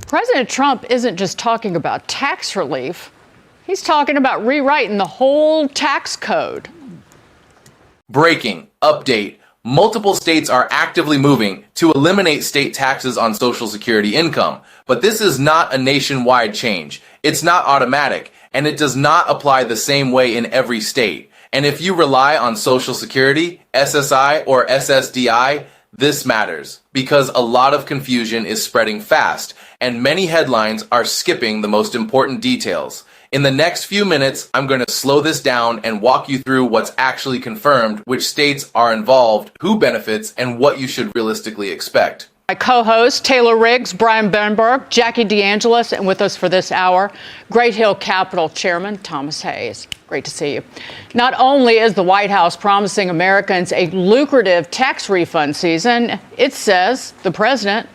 President Trump isn't just talking about tax relief. He's talking about rewriting the whole tax code. Breaking, update. Multiple states are actively moving to eliminate state taxes on Social Security income. But this is not a nationwide change. It's not automatic, and it does not apply the same way in every state. And if you rely on Social Security, SSI, or SSDI, this matters because a lot of confusion is spreading fast, and many headlines are skipping the most important details. In the next few minutes, I'm going to slow this down and walk you through what's actually confirmed, which states are involved, who benefits, and what you should realistically expect. My co-hosts, Taylor Riggs, Brian Benberg, Jackie DeAngelis, and with us for this hour, Great Hill Capital Chairman Thomas Hayes. Great to see you. Not only is the White House promising Americans a lucrative tax refund season, it says, the president,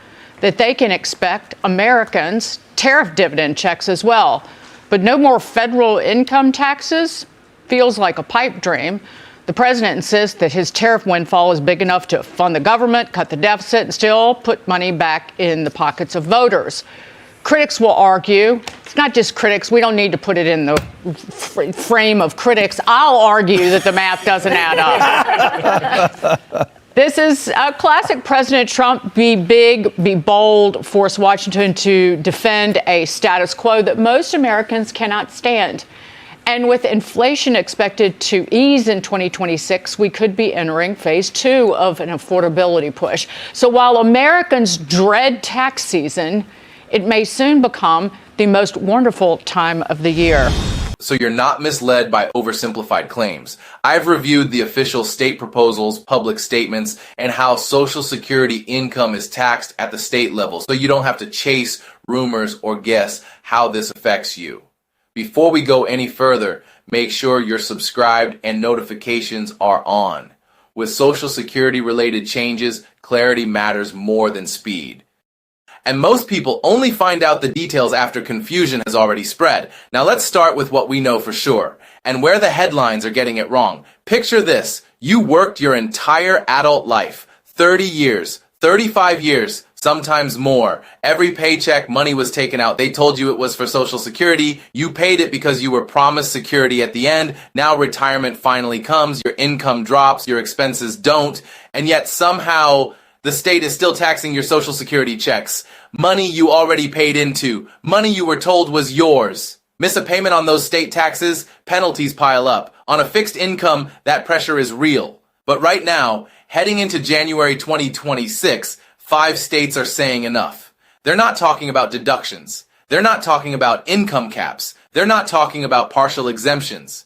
that they can expect Americans tariff dividend checks as well. But no more federal income taxes? Feels like a pipe dream. The president insists that his tariff windfall is big enough to fund the government, cut the deficit, and still put money back in the pockets of voters. Critics will argue, it's not just critics, we don't need to put it in the frame of critics. I'll argue that the math doesn't add up. This is a classic President Trump, be big, be bold, force Washington to defend a status quo that most Americans cannot stand. And with inflation expected to ease in 2026, we could be entering phase 2 of an affordability push. So while Americans dread tax season, it may soon become the most wonderful time of the year. So you're not misled by oversimplified claims. I've reviewed the official state proposals, public statements, and how Social Security income is taxed at the state level, so you don't have to chase rumors or guess how this affects you. Before we go any further, make sure you're subscribed and notifications are on. With Social Security related changes, clarity matters more than speed. And most people only find out the details after confusion has already spread. Now let's start with what we know for sure, and where the headlines are getting it wrong. Picture this. You worked your entire adult life, 30 years, 35 years, sometimes more. Every paycheck, money was taken out. They told you it was for Social Security. You paid it because you were promised security at the end. Now retirement finally comes. Your income drops. Your expenses don't. And yet somehow the state is still taxing your Social Security checks. Money you already paid into. Money you were told was yours. Miss a payment on those state taxes, penalties pile up. On a fixed income, that pressure is real. But right now, heading into January 2026, 5 states are saying enough. They're not talking about deductions. They're not talking about income caps. They're not talking about partial exemptions.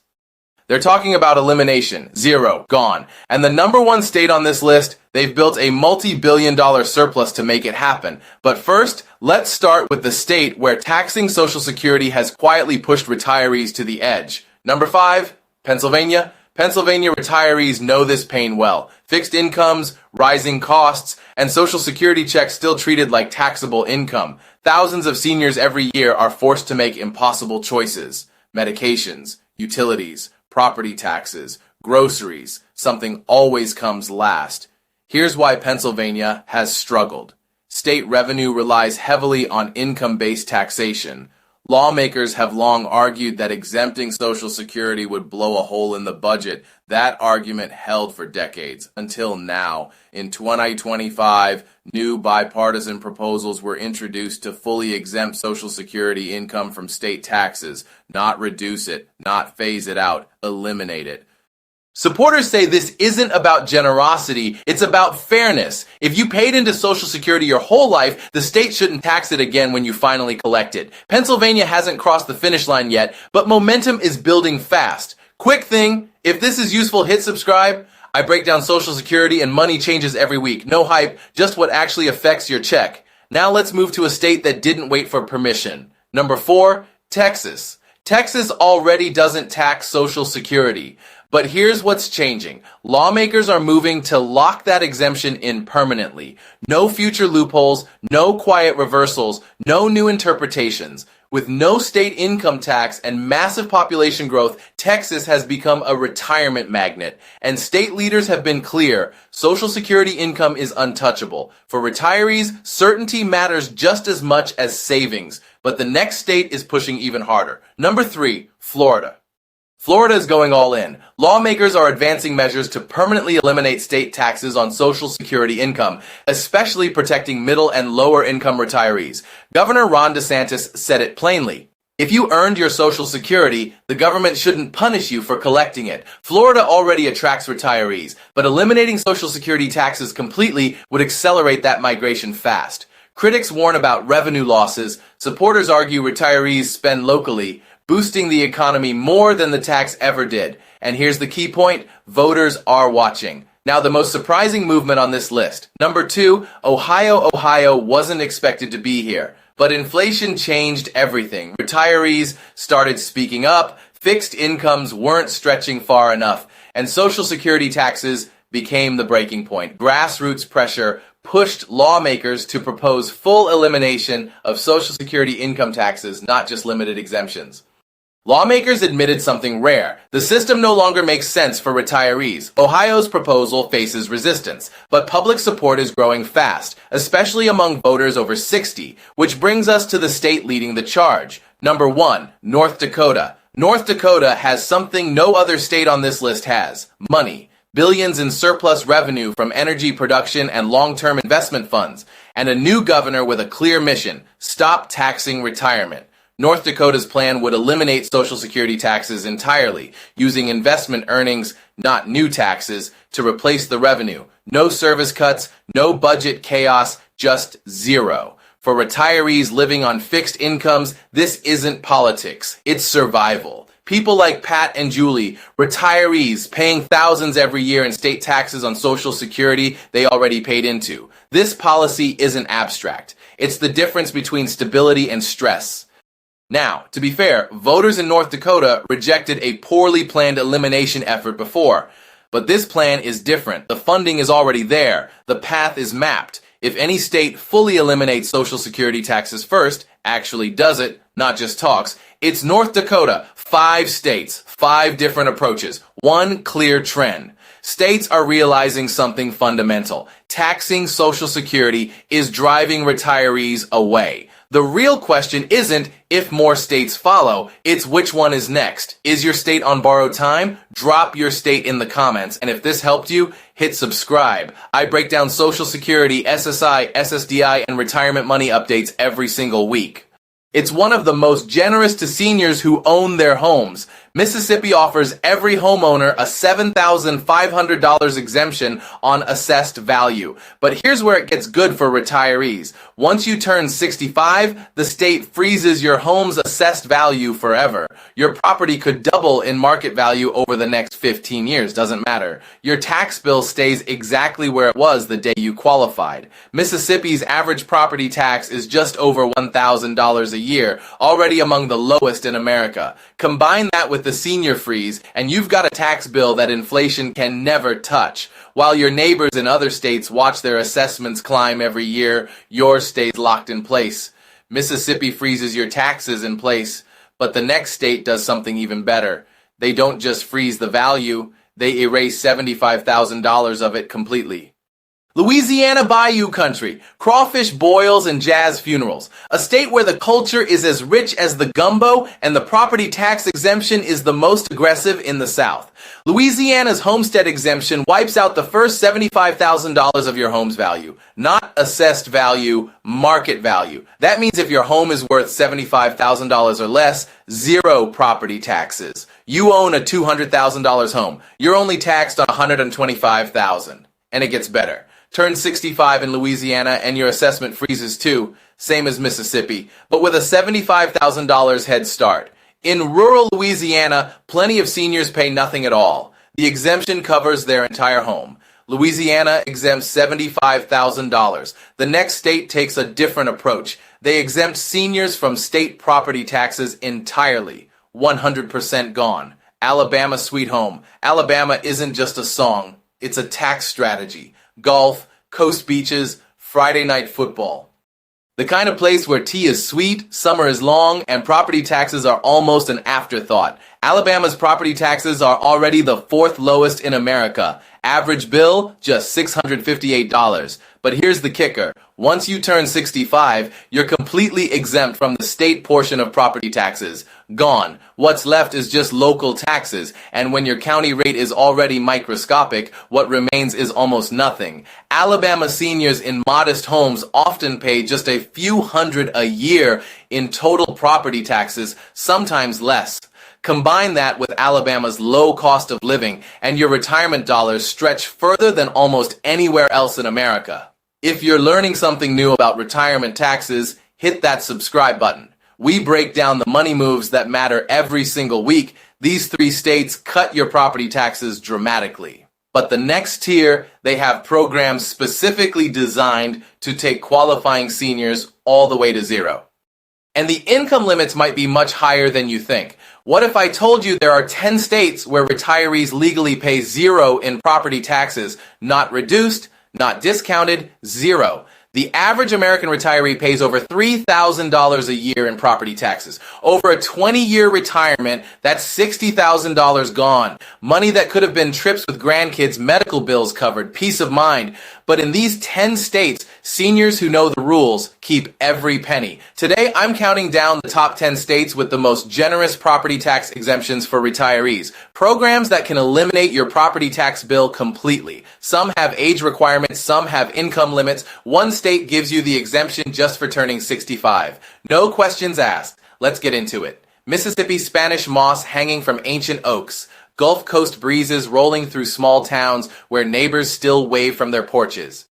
They're talking about elimination. Zero. Gone. And the number one state on this list, they've built a multi-billion-dollar surplus to make it happen. But first, let's start with the state where taxing Social Security has quietly pushed retirees to the edge. Number 5, Pennsylvania. Pennsylvania retirees know this pain well. Fixed incomes, rising costs, and Social Security checks still treated like taxable income. Thousands of seniors every year are forced to make impossible choices. Medications, utilities, property taxes, groceries, something always comes last. Here's why Pennsylvania has struggled. State revenue relies heavily on income-based taxation. Lawmakers have long argued that exempting Social Security would blow a hole in the budget. That argument held for decades, until now. In 2025, new bipartisan proposals were introduced to fully exempt Social Security income from state taxes, not reduce it, not phase it out, eliminate it. Supporters say this isn't about generosity, it's about fairness. If you paid into Social Security your whole life, the state shouldn't tax it again when you finally collect it. Pennsylvania hasn't crossed the finish line yet, but momentum is building fast. Quick thing, if this is useful, hit subscribe. I break down Social Security and money changes every week. No hype, just what actually affects your check. Now let's move to a state that didn't wait for permission. Number 4, Texas. Texas already doesn't tax Social Security, But here's what's changing. Lawmakers are moving to lock that exemption in permanently. No future loopholes, no quiet reversals, no new interpretations. With no state income tax and massive population growth, Texas has become a retirement magnet. And state leaders have been clear, Social Security income is untouchable. For retirees, certainty matters just as much as savings. But the next state is pushing even harder. Number 3, Florida. Florida is going all in. Lawmakers are advancing measures to permanently eliminate state taxes on Social Security income, especially protecting middle and lower income retirees. Governor Ron DeSantis said it plainly. If you earned your Social Security, the government shouldn't punish you for collecting it. Florida already attracts retirees, but eliminating Social Security taxes completely would accelerate that migration fast. Critics warn about revenue losses. Supporters argue retirees spend locally, boosting the economy more than the tax ever did. And here's the key point, voters are watching. Now, the most surprising movement on this list. Number 2, Ohio. Ohio wasn't expected to be here, but inflation changed everything. Retirees started speaking up, fixed incomes weren't stretching far enough, and Social Security taxes became the breaking point. Grassroots pressure pushed lawmakers to propose full elimination of Social Security income taxes, not just limited exemptions. Lawmakers admitted something rare. The system no longer makes sense for retirees. Ohio's proposal faces resistance, but public support is growing fast, especially among voters over 60, which brings us to the state leading the charge. Number 1, North Dakota. North Dakota has something no other state on this list has: money. Billions in surplus revenue from energy production and long-term investment funds, and a new governor with a clear mission: stop taxing retirement. North Dakota's plan would eliminate Social Security taxes entirely, using investment earnings, not new taxes, to replace the revenue. No service cuts, no budget chaos, just zero. For retirees living on fixed incomes, this isn't politics, it's survival. People like Pat and Julie, retirees paying thousands every year in state taxes on Social Security they already paid into. This policy isn't abstract. It's the difference between stability and stress. Now, to be fair, voters in North Dakota rejected a poorly planned elimination effort before. But this plan is different. The funding is already there. The path is mapped. If any state fully eliminates Social Security taxes first, actually does it, not just talks, it's North Dakota. 5 states, 5 different approaches, one clear trend. States are realizing something fundamental. Taxing Social Security is driving retirees away. The real question isn't if more states follow, it's which one is next. Is your state on borrowed time? Drop your state in the comments. And if this helped you, hit subscribe. I break down Social Security, SSI, SSDI, and retirement money updates every single week. It's one of the most generous to seniors who own their homes. Mississippi offers every homeowner a $7,500 exemption on assessed value. But here's where it gets good for retirees. Once you turn 65, the state freezes your home's assessed value forever. Your property could double in market value over the next 15 years, doesn't matter. Your tax bill stays exactly where it was the day you qualified. Mississippi's average property tax is just over $1,000 a year, already among the lowest in America. Combine that with the senior freeze, and you've got a tax bill that inflation can never touch. While your neighbors in other states watch their assessments climb every year, yours stays locked in place. Mississippi freezes your taxes in place, but the next state does something even better. They don't just freeze the value, they erase $75,000 of it completely. Louisiana Bayou Country, crawfish boils and jazz funerals. A state where the culture is as rich as the gumbo and the property tax exemption is the most aggressive in the South. Louisiana's homestead exemption wipes out the first $75,000 of your home's value. Not assessed value, market value. That means if your home is worth $75,000 or less, zero property taxes. You own a $200,000 home. You're only taxed on $125,000. And it gets better. Turn 65 in Louisiana and your assessment freezes too, same as Mississippi, but with a $75,000 head start. In rural Louisiana, plenty of seniors pay nothing at all. The exemption covers their entire home. Louisiana exempts $75,000. The next state takes a different approach. They exempt seniors from state property taxes entirely, 100% gone. Alabama Sweet Home. Alabama isn't just a song, it's a tax strategy. Golf, coast beaches, Friday night football. The kind of place where tea is sweet, summer is long, and property taxes are almost an afterthought. Alabama's property taxes are already the fourth lowest in America. Average bill, just $658. But here's the kicker. Once you turn 65, you're completely exempt from the state portion of property taxes. Gone. What's left is just local taxes, and when your county rate is already microscopic, what remains is almost nothing. Alabama seniors in modest homes often pay just a few hundred a year in total property taxes, sometimes less. Combine that with Alabama's low cost of living, and your retirement dollars stretch further than almost anywhere else in America. If you're learning something new about retirement taxes, hit that subscribe button. We break down the money moves that matter every single week. These 3 states cut your property taxes dramatically. But the next tier, they have programs specifically designed to take qualifying seniors all the way to zero. And the income limits might be much higher than you think. What if I told you there are 10 states where retirees legally pay zero in property taxes, not reduced, not discounted, zero? The average American retiree pays over $3,000 a year in property taxes. Over a 20-year retirement, that's $60,000 gone. Money that could have been trips with grandkids, medical bills covered, peace of mind. But in these 10 states, seniors who know the rules keep every penny. Today, I'm counting down the top 10 states with the most generous property tax exemptions for retirees. Programs that can eliminate your property tax bill completely. Some have age requirements, some have income limits. One state gives you the exemption just for turning 65. No questions asked. Let's get into it. Mississippi Spanish moss hanging from ancient oaks. Gulf Coast breezes rolling through small towns where neighbors still wave from their porches.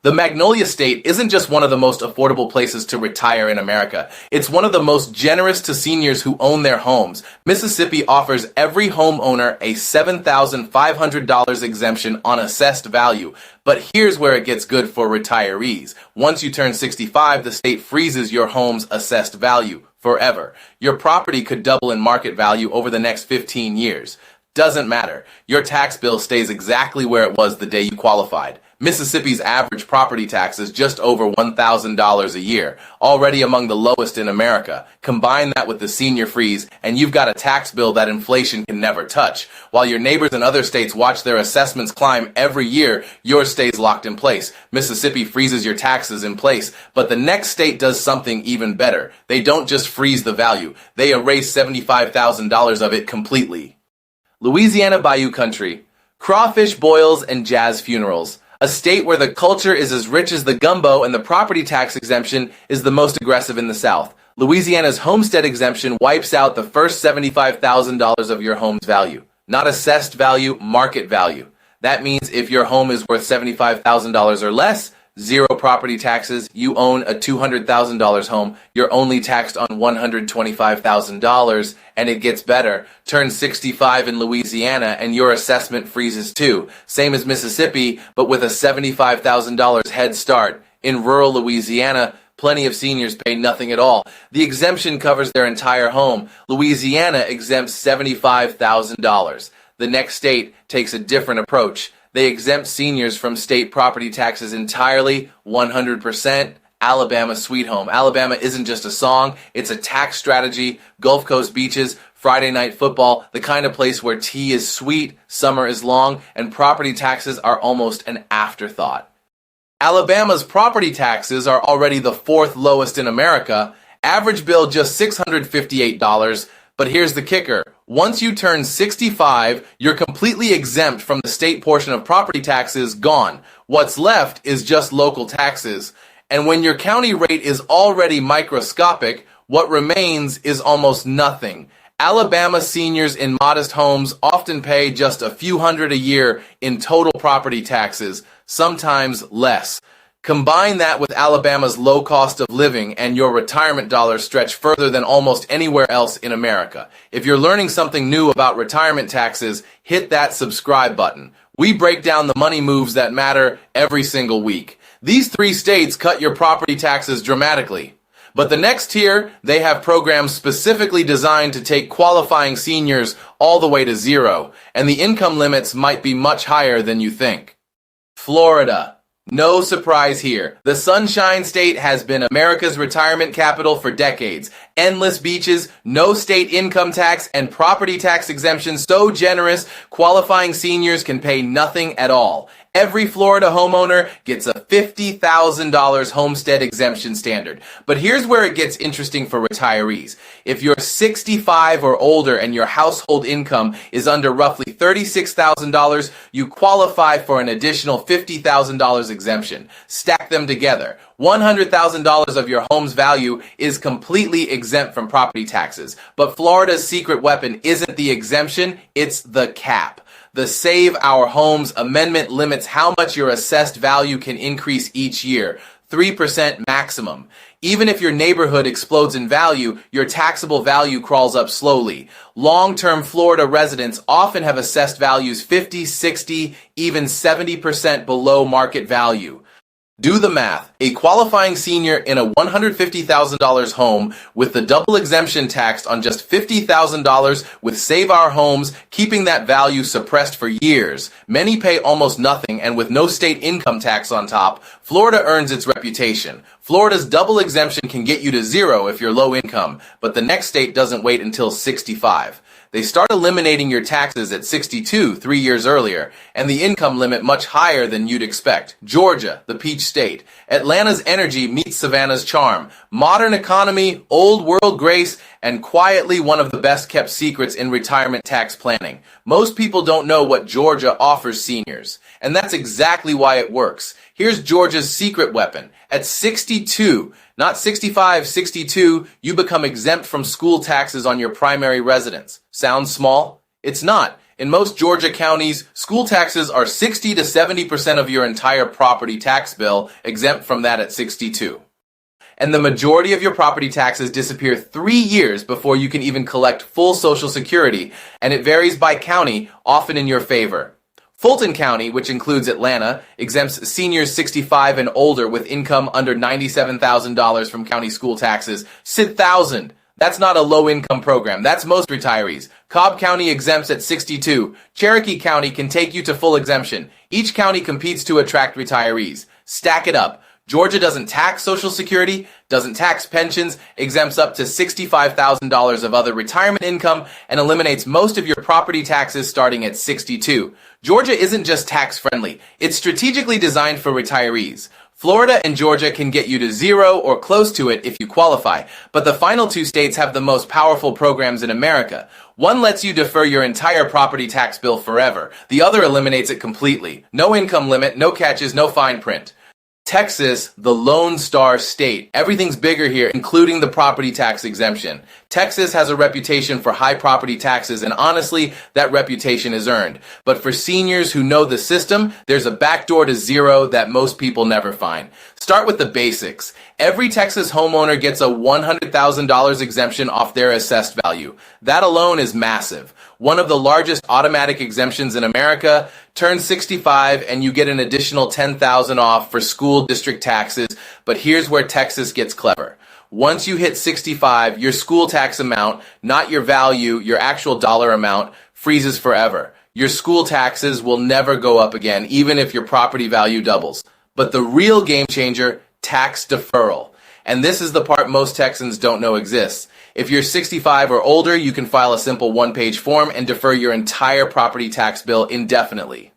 The Magnolia State isn't just one of the most affordable places to retire in America. It's one of the most generous to seniors who own their homes. Mississippi offers every homeowner a $7,500 exemption on assessed value. But here's where it gets good for retirees. Once you turn 65, the state freezes your home's assessed value forever. Your property could double in market value over the next 15 years. Doesn't matter. Your tax bill stays exactly where it was the day you qualified. Mississippi's average property tax is just over $1,000 a year, already among the lowest in America. Combine that with the senior freeze, and you've got a tax bill that inflation can never touch. While your neighbors in other states watch their assessments climb every year, yours stays locked in place. Mississippi freezes your taxes in place, but the next state does something even better. They don't just freeze the value, they erase $75,000 of it completely. Louisiana Bayou Country. Crawfish boils and jazz funerals. A state where the culture is as rich as the gumbo and the property tax exemption is the most aggressive in the South. Louisiana's homestead exemption wipes out the first $75,000 of your home's value. Not assessed value, market value. That means if your home is worth $75,000 or less, zero property taxes, you own a $200,000 home, you're only taxed on $125,000, and it gets better. Turn 65 in Louisiana and your assessment freezes too. Same as Mississippi, but with a $75,000 head start. In rural Louisiana, plenty of seniors pay nothing at all. The exemption covers their entire home. Louisiana exempts $75,000. The next state takes a different approach. They exempt seniors from state property taxes entirely, 100%. Alabama Sweet Home. Alabama isn't just a song, it's a tax strategy. Gulf Coast beaches, Friday night football, the kind of place where tea is sweet, summer is long, and property taxes are almost an afterthought. Alabama's property taxes are already the fourth lowest in America. Average bill just $658. But here's the kicker. Once you turn 65, you're completely exempt from the state portion of property taxes, gone. What's left is just local taxes. And when your county rate is already microscopic, what remains is almost nothing. Alabama seniors in modest homes often pay just a few hundred a year in total property taxes, sometimes less. Combine that with Alabama's low cost of living and your retirement dollars stretch further than almost anywhere else in America. If you're learning something new about retirement taxes, hit that subscribe button. We break down the money moves that matter every single week. These 3 states cut your property taxes dramatically. But the next tier, they have programs specifically designed to take qualifying seniors all the way to zero, and the income limits might be much higher than you think. Florida. No surprise here. The Sunshine State has been America's retirement capital for decades. Endless beaches, no state income tax, and property tax exemptions so generous, qualifying seniors can pay nothing at all. Every Florida homeowner gets a $50,000 homestead exemption standard. But here's where it gets interesting for retirees. If you're 65 or older and your household income is under roughly $36,000, you qualify for an additional $50,000 exemption. Stack them together. $100,000 of your home's value is completely exempt from property taxes. But Florida's secret weapon isn't the exemption, it's the cap. The Save Our Homes Amendment limits how much your assessed value can increase each year, 3% maximum. Even if your neighborhood explodes in value, your taxable value crawls up slowly. Long-term Florida residents often have assessed values 50, 60, even 70% below market value. Do the math. A qualifying senior in a $150,000 home with the double exemption taxed on just $50,000 with Save Our Homes, keeping that value suppressed for years. Many pay almost nothing, and with no state income tax on top, Florida earns its reputation. Florida's double exemption can get you to zero if you're low income, but the next state doesn't wait until 65. They start eliminating your taxes at 62, 3 years earlier, and the income limit much higher than you'd expect. Georgia, the Peach State. Atlanta's energy meets Savannah's charm. Modern economy, old world grace, and quietly one of the best kept secrets in retirement tax planning. Most people don't know what Georgia offers seniors, and that's exactly why it works. Here's Georgia's secret weapon. At 62, not 65, 62, you become exempt from school taxes on your primary residence. Sounds small? It's not. In most Georgia counties, school taxes are 60 to 70% of your entire property tax bill, exempt from that at 62. And the majority of your property taxes disappear 3 years before you can even collect full Social Security, and it varies by county, often in your favor. Fulton County, which includes Atlanta, exempts seniors 65 and older with income under $97,000 from county school taxes. $1,000. That's not a low-income program. That's most retirees. Cobb County exempts at 62. Cherokee County can take you to full exemption. Each county competes to attract retirees. Stack it up. Georgia doesn't tax Social Security, doesn't tax pensions, exempts up to $65,000 of other retirement income, and eliminates most of your property taxes starting at 62. Georgia isn't just tax-friendly, it's strategically designed for retirees. Florida and Georgia can get you to zero or close to it if you qualify, but the final two states have the most powerful programs in America. One lets you defer your entire property tax bill forever. The other eliminates it completely. No income limit, no catches, no fine print. Texas, the Lone Star State. Everything's bigger here, including the property tax exemption. Texas has a reputation for high property taxes, and honestly, that reputation is earned. But for seniors who know the system, there's a backdoor to zero that most people never find. Start with the basics. Every Texas homeowner gets a $100,000 exemption off their assessed value. That alone is massive. One of the largest automatic exemptions in America. Turn 65 and you get an additional $10,000 off for school district taxes. But here's where Texas gets clever. Once you hit 65, your school tax amount, not your value, your actual dollar amount, freezes forever. Your school taxes will never go up again, even if your property value doubles. But the real game changer, tax deferral. And this is the part most Texans don't know exists. If you're 65 or older, you can file a simple one-page form and defer your entire property tax bill indefinitely.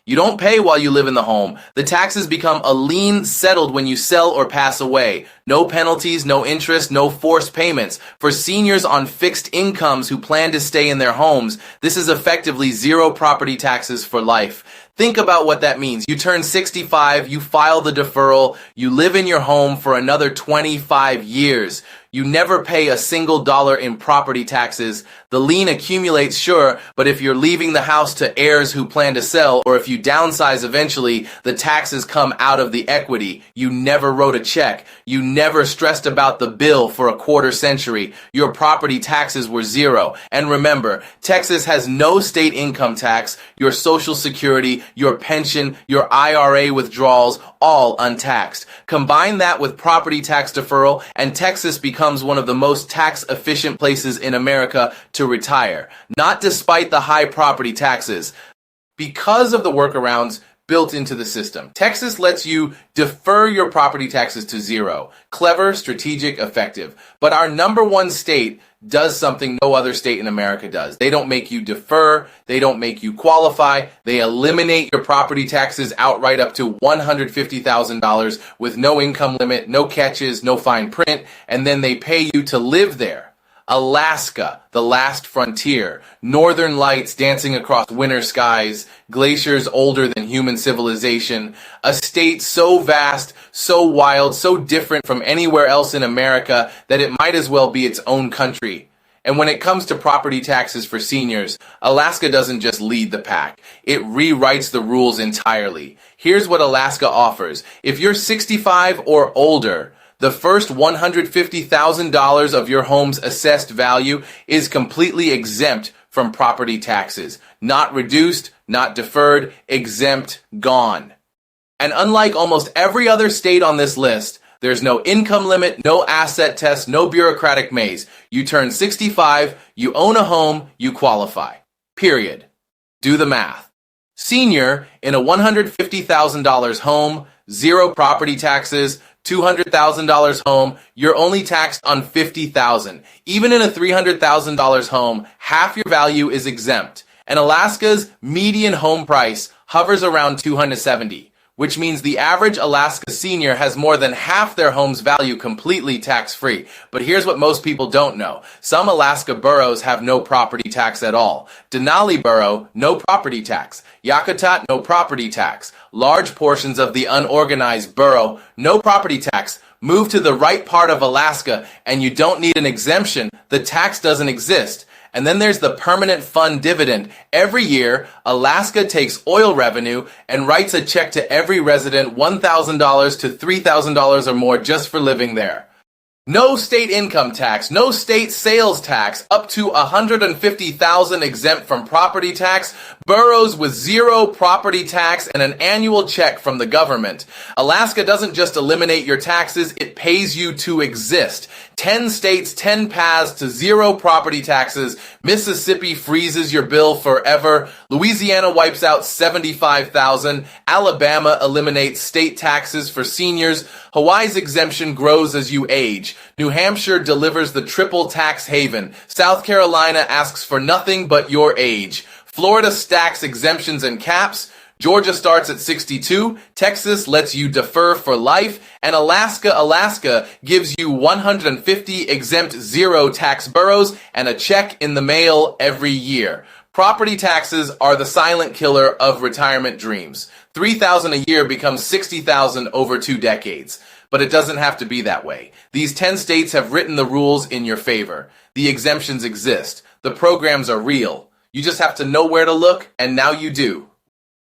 You don't pay while you live in the home. The taxes become a lien settled when you sell or pass away. No penalties, no interest, no forced payments. For seniors on fixed incomes who plan to stay in their homes, this is effectively zero property taxes for life. Think about what that means. You turn 65, you file the deferral, you live in your home for another 25 years. You never pay a single dollar in property taxes. The lien accumulates, sure, but if you're leaving the house to heirs who plan to sell, or if you downsize eventually, the taxes come out of the equity. You never wrote a check. You never stressed about the bill for a quarter century. Your property taxes were zero. And remember, Texas has no state income tax, your Social Security, your pension, your IRA withdrawals, all untaxed. Combine that with property tax deferral, and Texas becomes one of the most tax-efficient places in America to retire. Not despite the high property taxes. Because of the workarounds built into the system, Texas lets you defer your property taxes to zero. Clever, strategic, effective. But our number one state does something no other state in America does. They don't make you defer. They don't make you qualify. They eliminate your property taxes outright up to $150,000 with no income limit, no catches, no fine print, and then they pay you to live there. Alaska, the last frontier, northern lights dancing across winter skies, glaciers older than human civilization, a state so vast, so wild, so different from anywhere else in America that it might as well be its own country. And when it comes to property taxes for seniors, Alaska doesn't just lead the pack. It rewrites the rules entirely. Here's what Alaska offers. If you're 65 or older, the first $150,000 of your home's assessed value is completely exempt from property taxes. Not reduced, not deferred, exempt, gone. And unlike almost every other state on this list, there's no income limit, no asset test, no bureaucratic maze. You turn 65, you own a home, you qualify. Period. Do the math. Senior in a $150,000 home, zero property taxes, $200,000 home, you're only taxed on $50,000. Even in a $300,000 home, half your value is exempt. And Alaska's median home price hovers around $270,000, which means the average Alaska senior has more than half their home's value completely tax-free. But here's what most people don't know. Some Alaska boroughs have no property tax at all. Denali Borough, no property tax. Yakutat, no property tax. Large portions of the unorganized borough, no property tax. Move to the right part of Alaska and you don't need an exemption. The tax doesn't exist. And then there's the permanent fund dividend. Every year, Alaska takes oil revenue and writes a check to every resident $1,000 to $3,000 or more just for living there. No state income tax, no state sales tax, up to $150,000 exempt from property tax, boroughs with zero property tax and an annual check from the government. Alaska doesn't just eliminate your taxes, it pays you to exist. 10 states, 10 paths to zero property taxes. Mississippi freezes your bill forever. Louisiana wipes out $75,000. Alabama eliminates state taxes for seniors. Hawaii's exemption grows as you age. New Hampshire delivers the triple tax haven. South Carolina asks for nothing but your age. Florida stacks exemptions and caps. Georgia starts at 62, Texas lets you defer for life, and Alaska gives you 150 exempt zero tax boroughs and a check in the mail every year. Property taxes are the silent killer of retirement dreams. $3,000 a year becomes $60,000 over 2 decades. But it doesn't have to be that way. These 10 states have written the rules in your favor. The exemptions exist. The programs are real. You just have to know where to look, and now you do.